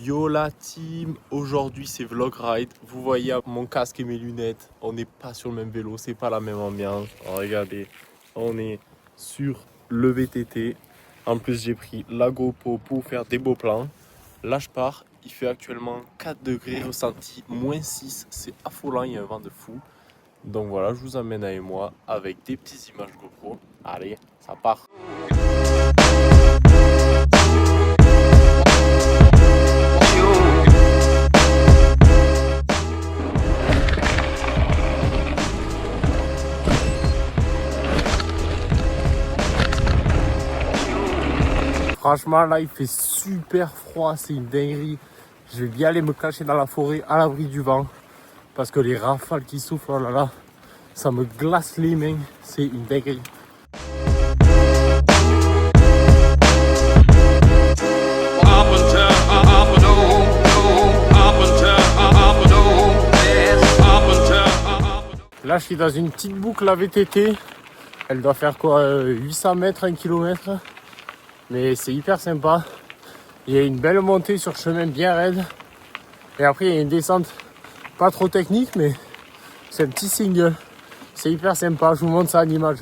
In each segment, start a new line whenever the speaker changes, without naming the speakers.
Yo la team, aujourd'hui c'est Vlog Ride. Vous voyez mon casque et mes lunettes, on n'est pas sur le même vélo, c'est pas la même ambiance. Alors, regardez, on est sur le VTT. En plus j'ai pris la GoPro pour faire des beaux plans. Là je pars, il fait actuellement 4 degrés, ressenti -6, c'est affolant, il y a un vent de fou. Donc voilà, je vous emmène avec moi avec des petites images GoPro. Allez, ça part. Franchement là il fait super froid, c'est une dinguerie. Je vais bien aller me cacher dans la forêt à l'abri du vent. Parce que les rafales qui soufflent, oh là là, ça me glace les mains, c'est une dinguerie. Là je suis dans une petite boucle à VTT. Elle doit faire quoi, 800 mètres, 1 km. Mais c'est hyper sympa. Il y a une belle montée sur chemin bien raide. Et après il y a une descente pas trop technique, mais c'est un petit single. C'est hyper sympa, je vous montre ça en image.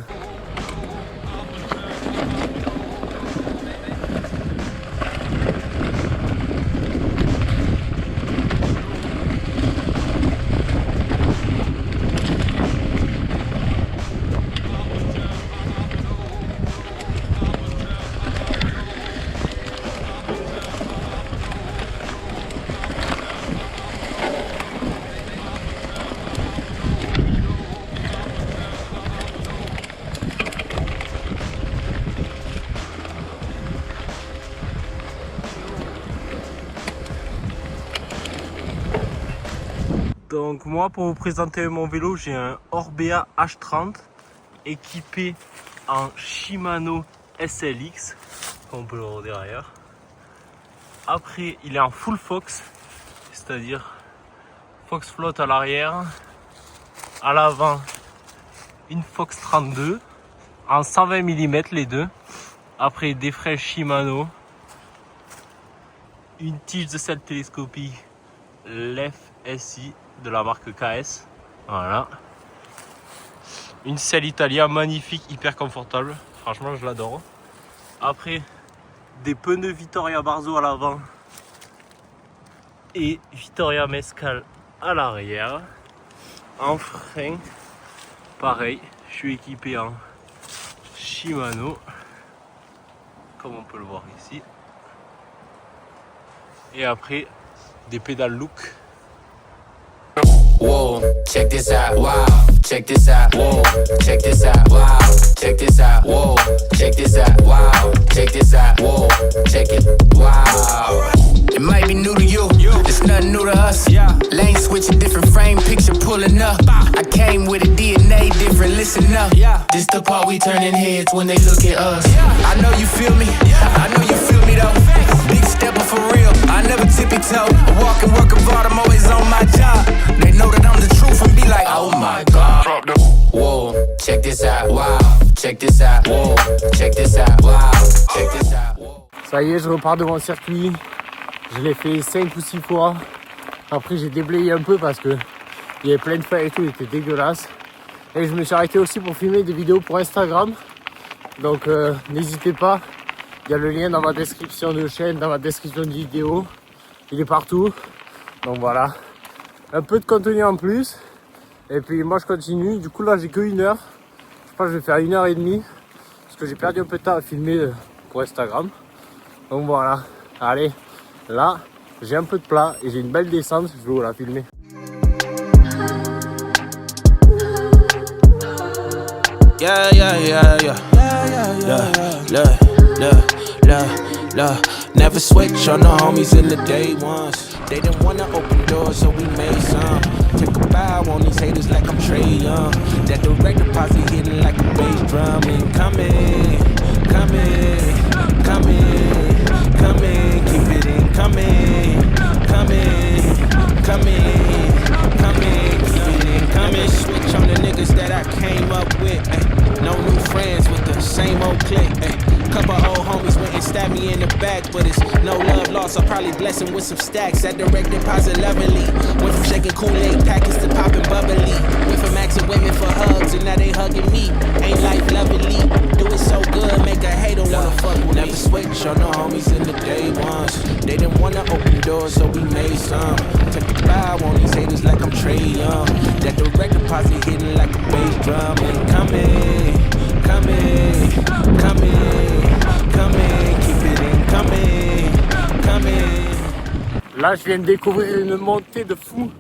Donc moi pour vous présenter mon vélo, j'ai un Orbea H30 équipé en Shimano SLX, comme on peut le voir derrière. Après il est en full Fox, c'est-à-dire Fox flotte à l'arrière, à l'avant une Fox 32 en 120 mm les deux. Après des freins Shimano, une tige de selle télescopique l'FSI de la marque KS, voilà, une selle Italia magnifique, hyper confortable, franchement je l'adore. Après des pneus Vittoria Barzo à l'avant et Vittoria Mescal à l'arrière. En frein pareil, je suis équipé en Shimano comme on peut le voir ici. Et après des pédales look.
Whoa, check this out, wow, check this out, whoa, check this out, wow, check this out, whoa, check this out, wow, check this out, whoa, check it, wow. It might be new to you, it's nothing new to us. Lane switching, different frame, picture pulling up. I came with a DNA different, listen up. This the part we turning heads when they look at us. I know you feel me, I know you feel me though. Big stepper for real, I never tippy toe. I walk and work hard, I'm always on my job. They know that I'm the truth and be like, oh my god. Whoa, check this out, wow, check this out, whoa, check this out, wow, check this out.
Ça y est, je repars de mon circuit. Je l'ai fait 5 ou 6 fois. Après j'ai déblayé un peu parce que il y avait plein de feuilles et tout, il était dégueulasse. Et je me suis arrêté aussi pour filmer des vidéos pour Instagram. Donc n'hésitez pas, il y a le lien dans ma description de chaîne, dans ma description de vidéo. Il est partout. Donc voilà, un peu de contenu en plus. Et puis moi je continue, du coup là j'ai que 1 heure. Je pense que je vais faire 1h30 parce que j'ai perdu un peu de temps à filmer pour Instagram. Donc voilà, allez, là j'ai un peu de plat et j'ai une belle descente, je vais vous la filmer.
Yeah, yeah, yeah, yeah. Never switch on the homies in the day ones. They didn't wanna open doors, so we made some. Took a bow on these haters like I'm Trey Young. That direct deposit hitting like a bass drum. And coming, coming, coming, coming. Keep it in coming, coming, coming, coming. Keep it in coming. Switch on the niggas that I came up with. Ay. No new friends with the same old clique. Ay. Couple old homies went and stabbed me in the back, but it's no love lost. I probably bless him with some stacks. That direct deposit lovely. Went from shaking Kool-Aid packets to popping bubbly. Went from asking women for hugs and now they hugging me. Ain't life lovely? Do it so good, make a hater wanna fuck with me. Never switch on the homies in the day ones. They didn't wanna open doors, so we made some. Took a bow on these haters like I'm Trey Young. That direct deposit hitting like a bass drum. And coming, keep it in coming.
Là, je viens de découvrir une montée de fou.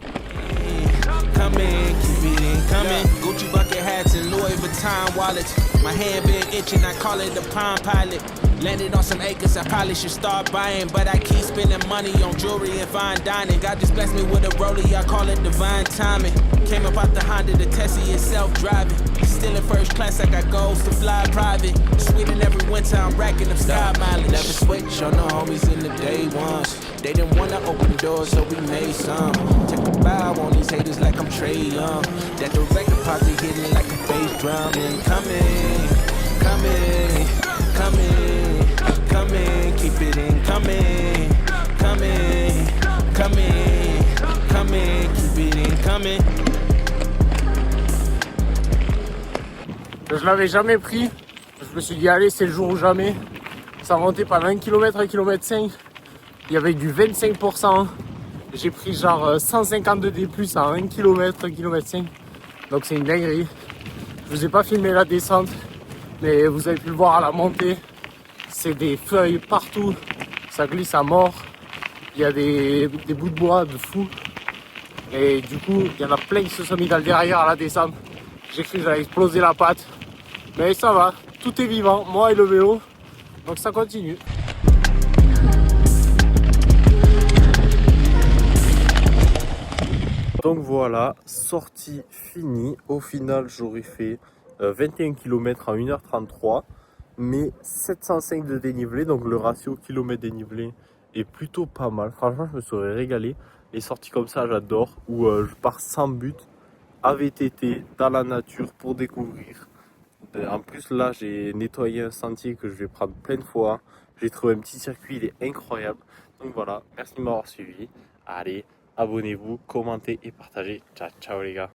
Coming, keep it in coming. Gucci bucket hats and Louis Vuitton wallets. My hand been itching, I call it the Palm Pilot. Landed on some acres, I probably should start buying, but I keep spending money on jewelry and fine dining. God just blessed me with a rollie, I call it divine timing. Came up out the Honda, the Tessie is self-driving. Still in first class, I got goals to fly private. Sweden every winter, I'm racking up sky mileage. Never switch on the homies in the day ones. They didn't wanna open doors, so we made some. Took a bow on these haters like I'm Trey Young. That direct deposit hitting like a bass drum. And coming, keep it in coming, keep it in coming.
Je l'avais jamais pris. Je me suis dit, allez, c'est le jour ou jamais. Ça montait pendant 1 km, 1 km 5. Il y avait du 25%. J'ai pris genre 152 D+ à 1 km, 1 km 5. Donc c'est une dinguerie. Je vous ai pas filmé la descente, mais vous avez pu le voir à la montée. C'est des feuilles partout. Ça glisse à mort. Il y a des bouts de bois de fou. Et du coup, il y en a plein qui se sont mis dans le derrière à la descente. J'ai cru que j'allais exploser la patte. Mais ça va, tout est vivant, moi et le vélo. Donc ça continue.
Donc voilà, sortie finie. Au final, j'aurais fait 21 km en 1h33, mais 705 de dénivelé. Donc le ratio kilomètre dénivelé est plutôt pas mal. Franchement, je me serais régalé. Les sorties comme ça, j'adore. Où je pars sans but, à VTT, dans la nature pour découvrir. En plus, là, j'ai nettoyé un sentier que je vais prendre plein de fois. J'ai trouvé un petit circuit, il est incroyable. Donc voilà, merci de m'avoir suivi. Allez, abonnez-vous, commentez et partagez. Ciao, ciao les gars.